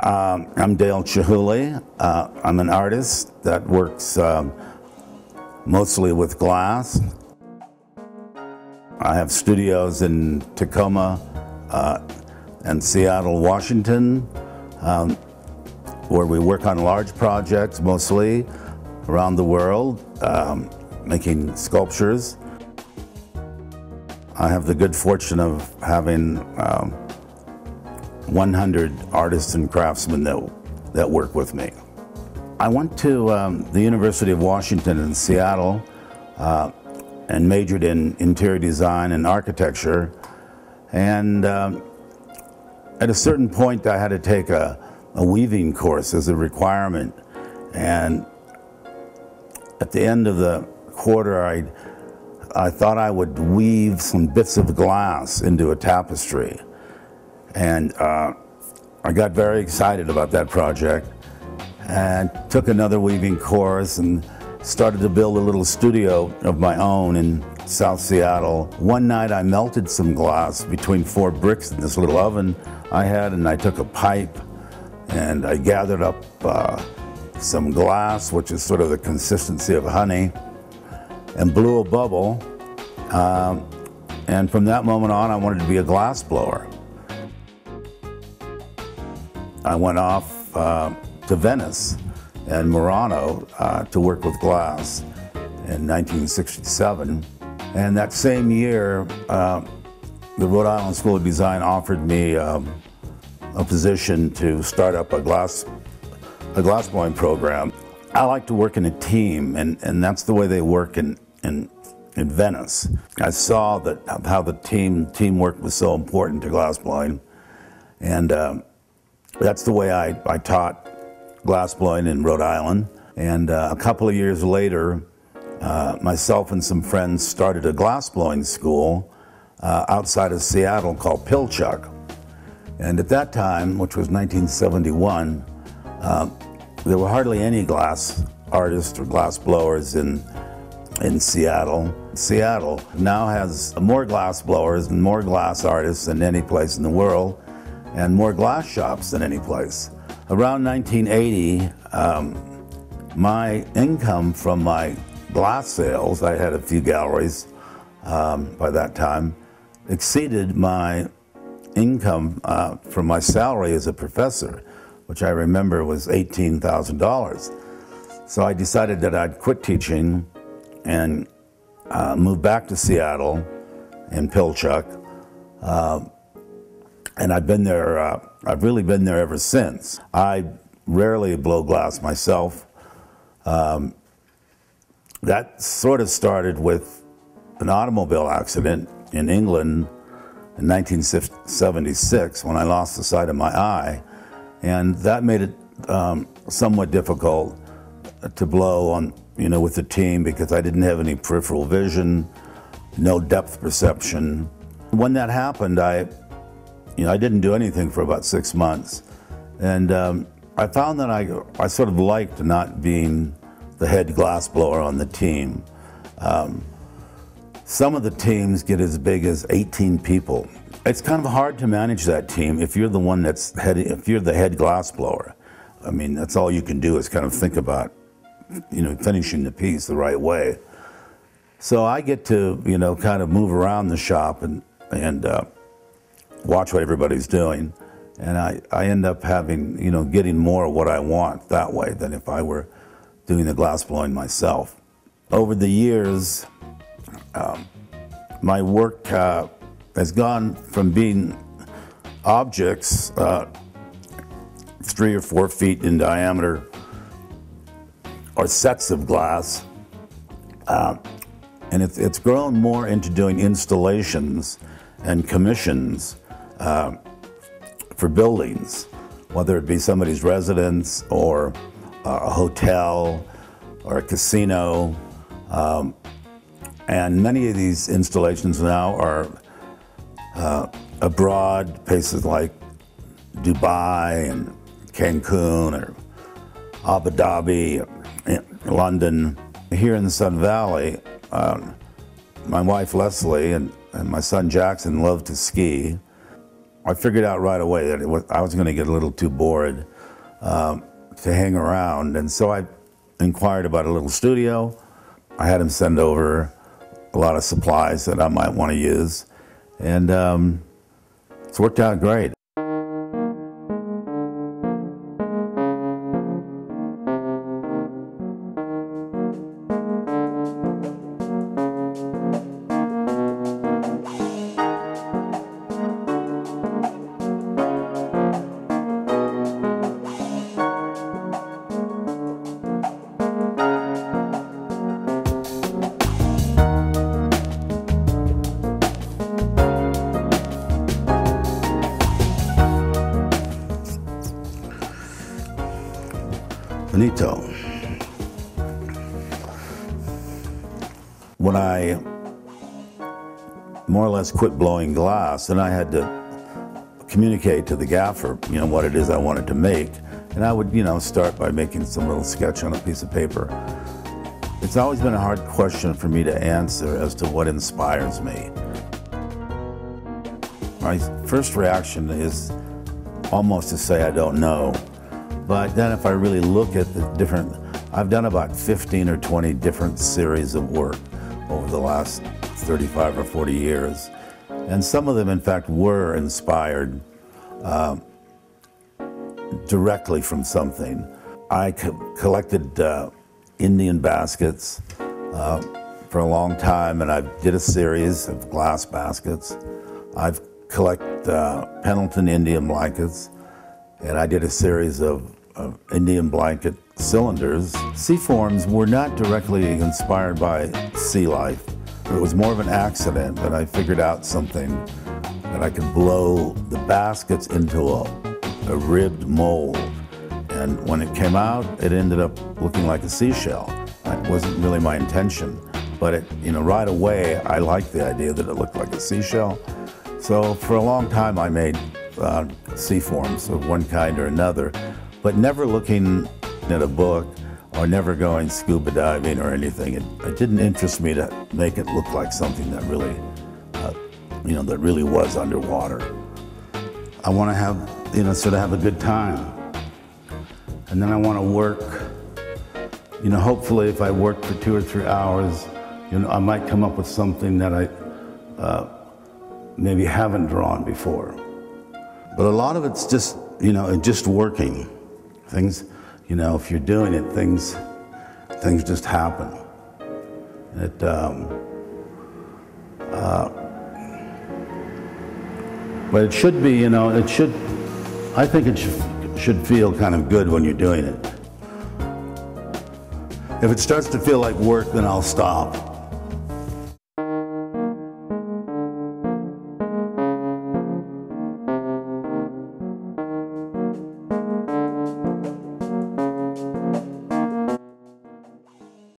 I'm Dale Chihuly. I'm an artist that works mostly with glass. I have studios in Tacoma and Seattle, Washington, where we work on large projects mostly around the world, making sculptures. I have the good fortune of having 100 artists and craftsmen that work with me. I went to the University of Washington in Seattle and majored in interior design and architecture. And at a certain point, I had to take a weaving course as a requirement. And at the end of the quarter, I thought I would weave some bits of glass into a tapestry. And I got very excited about that project and took another weaving course and started to build a little studio of my own in South Seattle. One night I melted some glass between 4 bricks in this little oven I had, and I took a pipe and I gathered up some glass, which is sort of the consistency of honey, and blew a bubble. And from that moment on, I wanted to be a glass blower. I went off to Venice and Murano to work with glass in 1967. And that same year, the Rhode Island School of Design offered me a position to start up a glass blowing program. I like to work in a team, and that's the way they work in Venice. I saw that how the teamwork was so important to glass blowing, and that's the way I taught glass blowing in Rhode Island. And a couple of years later, myself and some friends started a glass blowing school outside of Seattle called Pilchuck. And at that time, which was 1971, there were hardly any glass artists or glass blowers in Seattle. Seattle now has more glass blowers and more glass artists than any place in the world, and more glass shops than any place. Around 1980, my income from my glass sales, I had a few galleries by that time, exceeded my income from my salary as a professor, which I remember was $18,000. So I decided that I'd quit teaching and move back to Seattle in Pilchuck. And I've been there, I've really been there ever since. I rarely blow glass myself. That sort of started with an automobile accident in England in 1976 when I lost the sight of my eye. And that made it somewhat difficult to blow on, with the team, because I didn't have any peripheral vision, no depth perception. When that happened, I didn't do anything for about 6 months. And I found that I sort of liked not being the head glass blower on the team. Some of the teams get as big as 18 people. It's kind of hard to manage that team if you're the one if you're the head glass blower. I mean, that's all you can do is kind of think about, finishing the piece the right way. So I get to, kind of move around the shop and watch what everybody's doing. And I end up having, getting more of what I want that way than if I were doing the glass blowing myself. Over the years, my work has gone from being objects 3 or 4 feet in diameter, or sets of glass, and it's grown more into doing installations and commissions for buildings, whether it be somebody's residence or a hotel or a casino. And many of these installations now are abroad, places like Dubai and Cancun or Abu Dhabi, London. Here in the Sun Valley, my wife Leslie and my son Jackson love to ski. I figured out right away that I was going to get a little too bored to hang around, and so I inquired about a little studio. I had him send over a lot of supplies that I might want to use, and it's worked out great. Finito. When I more or less quit blowing glass, then I had to communicate to the gaffer, what it is I wanted to make. And I would, start by making some little sketch on a piece of paper. It's always been a hard question for me to answer as to what inspires me. My first reaction is almost to say I don't know. But then if I really look at the different, I've done about 15 or 20 different series of work over the last 35 or 40 years. And some of them, in fact, were inspired directly from something. I collected Indian baskets for a long time, and I did a series of glass baskets. I've collected Pendleton Indian blankets, and I did a series of Indian blanket cylinders. Sea forms were not directly inspired by sea life. It was more of an accident that I figured out something that I could blow the baskets into a ribbed mold. And when it came out, it ended up looking like a seashell. That wasn't really my intention, but right away, I liked the idea that it looked like a seashell. So for a long time, I made sea forms of one kind or another, but never looking at a book or never going scuba diving or anything. It didn't interest me to make it look like something that really, that really was underwater. I want to have, sort of have a good time. And then I want to work, hopefully if I work for 2 or 3 hours, I might come up with something that I maybe haven't drawn before. But a lot of it's just, just working. Things, if you're doing it, things just happen. But it should be, I think it should feel kind of good when you're doing it. If it starts to feel like work, then I'll stop.